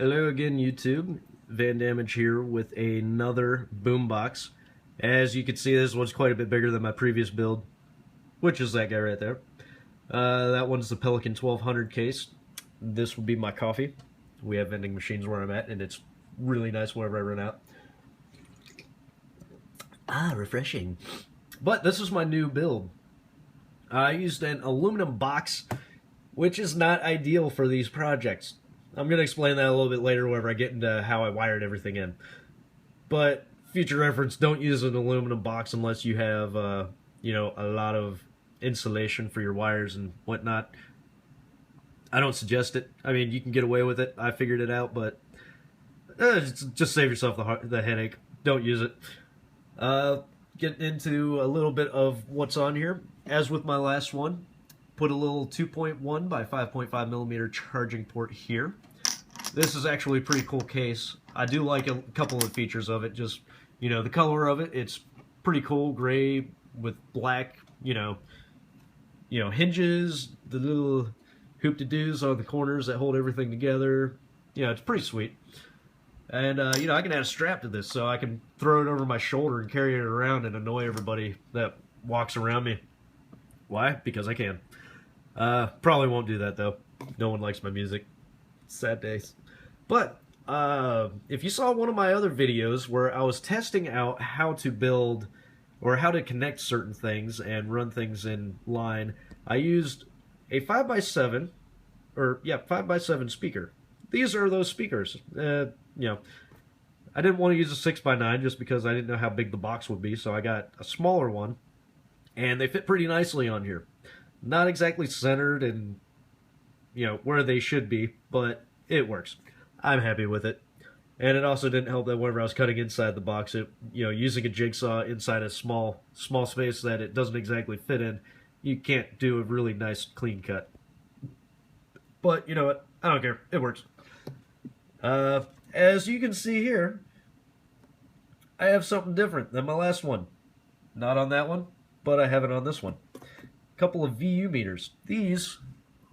Hello again, YouTube. Van Damage here with another boombox. As you can see, this one's quite a bit bigger than my previous build, which is that guy right there. That one's the Pelican 1200 case. This will be my coffee. We have vending machines where I'm at, and it's really nice whenever I run out. Refreshing. But this is my new build. I used an aluminum box, which is not ideal for these projects. I'm going to explain that a little bit later whenever I get into how I wired everything in. But, future reference, don't use an aluminum box unless you have, a lot of insulation for your wires and whatnot. I don't suggest it. I mean, you can get away with it. I figured it out, but just save yourself the headache. Don't use it. Get into a little bit of what's on here. As with my last one, put a little 2.1 by 5.5 millimeter charging port here. This is actually a pretty cool case. I do like a couple of features of it. Just, the color of it, it's pretty cool, gray with black, hinges, the little hoop-de-doos on the corners that hold everything together. It's pretty sweet. And, I can add a strap to this, so I can throw it over my shoulder and carry it around and annoy everybody that walks around me. Why? Because I can. Probably won't do that, though. No one likes my music. Sad days. But, if you saw one of my other videos where I was testing out how to build or how to connect certain things and run things in line, I used a 5x7, 5x7 speaker. These are those speakers. I didn't want to use a 6x9 just because I didn't know how big the box would be, so I got a smaller one, and they fit pretty nicely on here. Not exactly centered and, where they should be, but it works. I'm happy with it. And it also didn't help that whenever I was cutting inside the box, using a jigsaw inside a small space that it doesn't exactly fit in, you can't do a really nice clean cut. But, you know what? I don't care. It works. As you can see here, I have something different than my last one. Not on that one, but I have it on this one. A couple of VU meters. These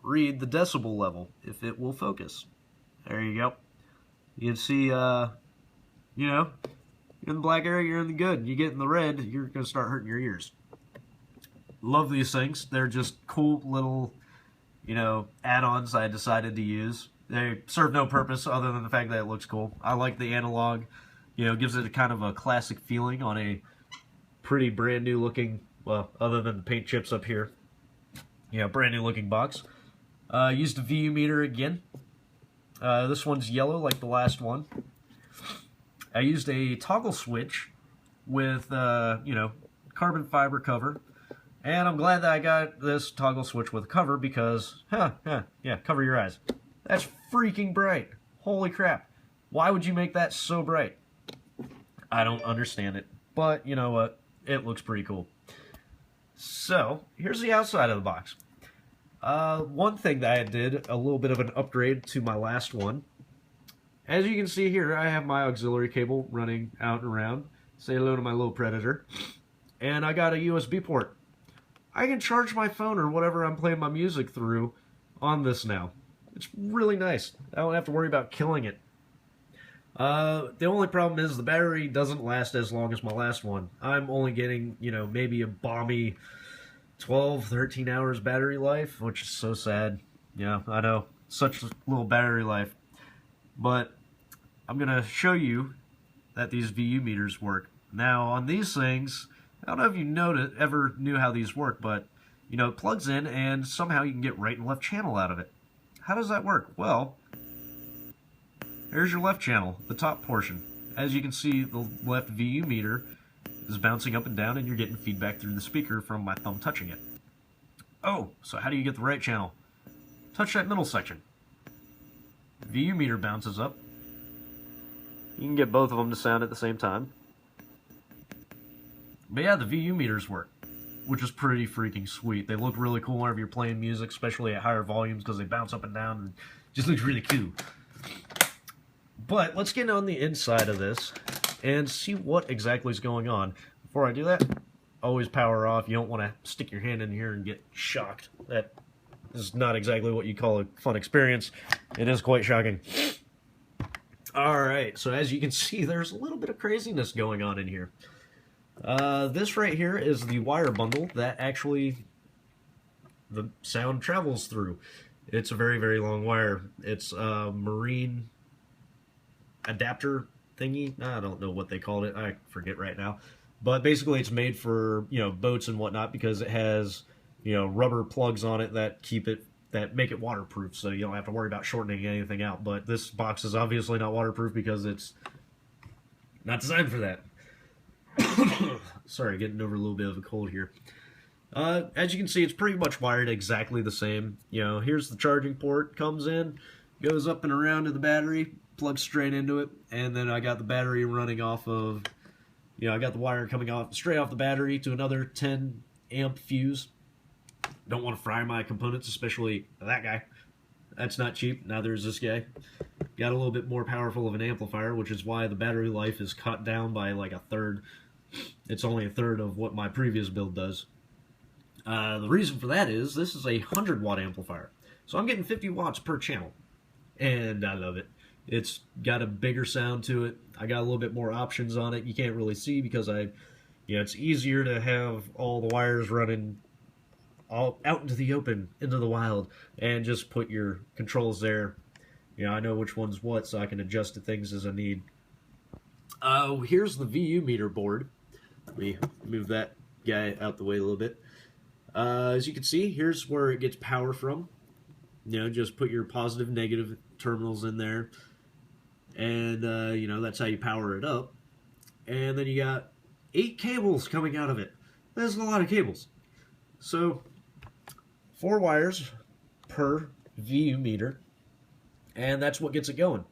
read the decibel level, if it will focus. There you go. You can see, you're in the black area, you're in the good. You get in the red, you're going to start hurting your ears. Love these things. They're just cool little, add-ons I decided to use. They serve no purpose other than the fact that it looks cool. I like the analog. Gives it a kind of a classic feeling on a pretty brand new looking, well, other than the paint chips up here. Brand new looking box. Used a VU meter again. This one's yellow like the last one. I used a toggle switch with, carbon fiber cover. And I'm glad that I got this toggle switch with a cover because, cover your eyes. That's freaking bright. Holy crap. Why would you make that so bright? I don't understand it. But, you know what? It looks pretty cool. So, here's the outside of the box. One thing that I did, a little bit of an upgrade to my last one. As you can see here, I have my auxiliary cable running out and around. Say hello to my little predator. And I got a USB port. I can charge my phone or whatever I'm playing my music through on this now. It's really nice. I don't have to worry about killing it. The only problem is the battery doesn't last as long as my last one. I'm only getting, maybe a balmy 12, 13 hours battery life, which is so sad. Yeah, I know. Such little battery life. But I'm going to show you that these VU meters work. Now, on these things, I don't know if you ever knew how these work, but, it plugs in and somehow you can get right and left channel out of it. How does that work? Well, here's your left channel, the top portion. As you can see, the left VU meter is bouncing up and down, and you're getting feedback through the speaker from my thumb touching it. Oh, so how do you get the right channel? Touch that middle section. The VU meter bounces up. You can get both of them to sound at the same time. But yeah, the VU meters work, which is pretty freaking sweet. They look really cool whenever you're playing music, especially at higher volumes, because they bounce up and down and just looks really cool. But let's get on the inside of this and see what exactly is going on. Before I do that, always power off. You don't want to stick your hand in here and get shocked. That is not exactly what you call a fun experience. It is quite shocking. Alright, so as you can see, there's a little bit of craziness going on in here. This right here is the wire bundle that actually the sound travels through. It's a very, very long wire. It's a marine adapter thingy. I don't know what they called it. I forget right now. But basically it's made for, boats and whatnot because it has, rubber plugs on it that make it waterproof, so you don't have to worry about shortening anything out. But this box is obviously not waterproof because it's not designed for that. Sorry, getting over a little bit of a cold here. As you can see, it's pretty much wired exactly the same. Here's the charging port, comes in, goes up and around to the battery, plugs straight into it, and then I got the battery running off of, I got the wire coming off straight off the battery to another 10 amp fuse. Don't want to fry my components, especially that guy. That's not cheap. Now there's this guy. Got a little bit more powerful of an amplifier, which is why the battery life is cut down by like a third. It's only a third of what my previous build does. The reason for that is this is a 100-watt amplifier. So I'm getting 50 watts per channel. And I love it. It's got a bigger sound to it. I got a little bit more options on it. You can't really see because it's easier to have all the wires running all out into the open, into the wild, and just put your controls there. I know which one's what, so I can adjust to things as I need. Here's the VU meter board. Let me move that guy out the way a little bit. As you can see, here's where it gets power from. Just put your positive, negative terminals in there. And, that's how you power it up. And then you got 8 cables coming out of it. That's a lot of cables. So, 4 wires per VU meter. And that's what gets it going.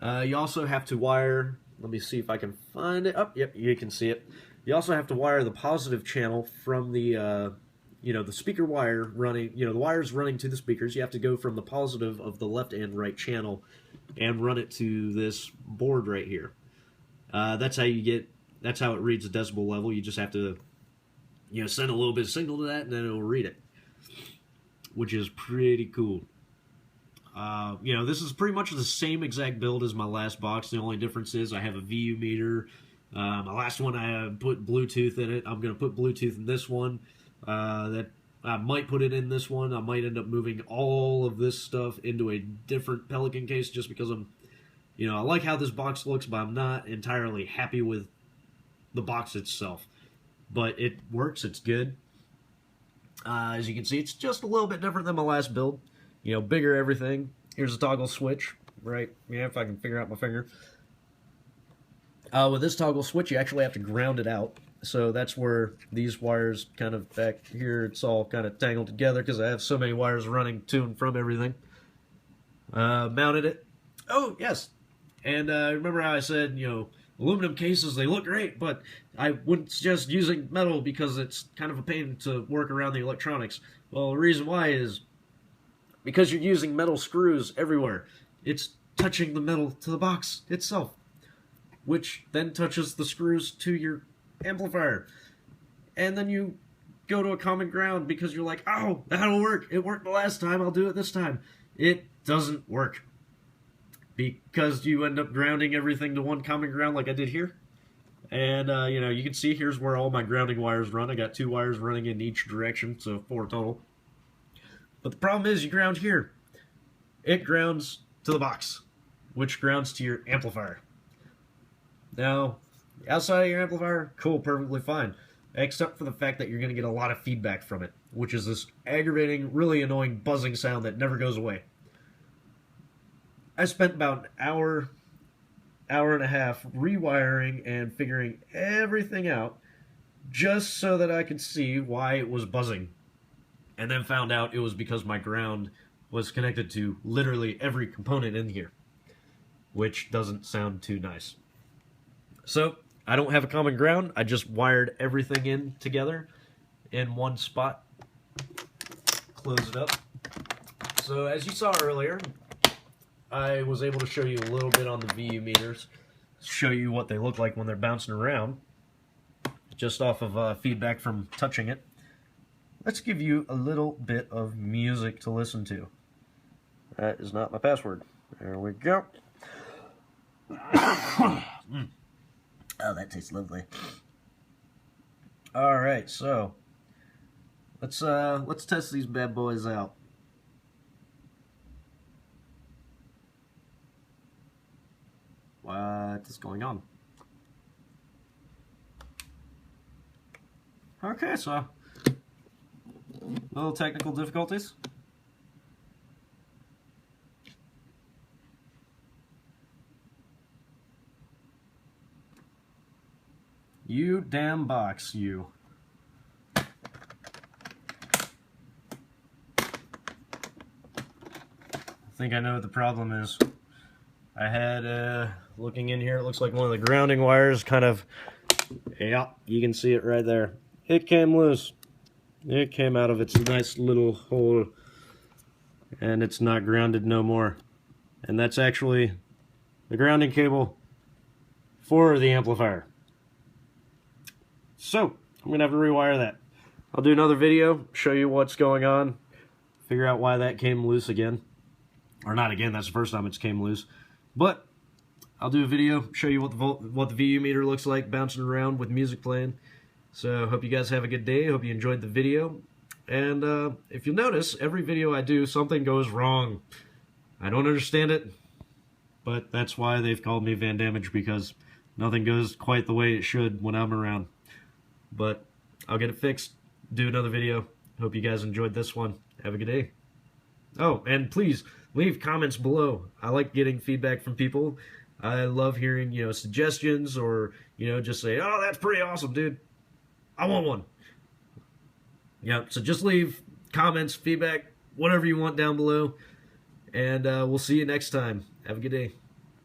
You also have to wire, let me see if I can find it. Oh, yep, you can see it. You also have to wire the positive channel from the, the speaker wire running, the wires running to the speakers. You have to go from the positive of the left and right channel and run it to this board right here. That's how it reads the decibel level. You just have to, send a little bit of signal to that and then it'll read it, which is pretty cool. This is pretty much the same exact build as my last box. The only difference is I have a VU meter. My last one I put Bluetooth in it. I'm going to put Bluetooth in this one. That I might put it in this one. I might end up moving all of this stuff into a different Pelican case just because I like how this box looks, but I'm not entirely happy with the box itself. But it works. It's good. As you can see, it's just a little bit different than my last build. Bigger everything. Here's a toggle switch, right? If I can figure out my finger. With this toggle switch, you actually have to ground it out. So that's where these wires kind of back here, it's all kind of tangled together because I have so many wires running to and from everything. Mounted it. Oh, yes. And remember how I said, aluminum cases, they look great, but I wouldn't suggest using metal because it's kind of a pain to work around the electronics. Well, the reason why is because you're using metal screws everywhere. It's touching the metal to the box itself, which then touches the screws to your amplifier. And then you go to a common ground because you're like, oh, that'll work. It worked the last time. I'll do it this time. It doesn't work because you end up grounding everything to one common ground like I did here. And, you can see here's where all my grounding wires run. I got 2 wires running in each direction, so 4 total. But the problem is you ground here. It grounds to the box, which grounds to your amplifier. Now, outside of your amplifier, cool, perfectly fine. Except for the fact that you're going to get a lot of feedback from it, which is this aggravating, really annoying buzzing sound that never goes away. I spent about an hour and a half rewiring and figuring everything out just so that I could see why it was buzzing. And then found out it was because my ground was connected to literally every component in here, which doesn't sound too nice. So, I don't have a common ground. I just wired everything in together in one spot. Close it up. So, as you saw earlier, I was able to show you a little bit on the VU meters, show you what they look like when they're bouncing around, just off of feedback from touching it. Let's give you a little bit of music to listen to. That is not my password. There we go. Oh, that tastes lovely. All right, so let's test these bad boys out. What is going on? Okay, so little technical difficulties. You damn box, you. I think I know what the problem is. I had, looking in here, it looks like one of the grounding wires kind of, yeah, you can see it right there. It came loose. It came out of its nice little hole, and it's not grounded no more. And that's actually the grounding cable for the amplifier. So, I'm going to have to rewire that. I'll do another video, show you what's going on, figure out why that came loose again. Or not again, that's the first time it's came loose. But, I'll do a video, show you what the VU meter looks like bouncing around with music playing. So, hope you guys have a good day, hope you enjoyed the video. And if you'll notice, every video I do, something goes wrong. I don't understand it, but that's why they've called me Van Damage, because nothing goes quite the way it should when I'm around. But I'll get it fixed, do another video. Hope you guys enjoyed this one. Have a good day. Oh, and please leave comments below. I like getting feedback from people. I love hearing, suggestions, or, just say, oh, that's pretty awesome, dude. I want one. Yeah, so just leave comments, feedback, whatever you want down below. And we'll see you next time. Have a good day.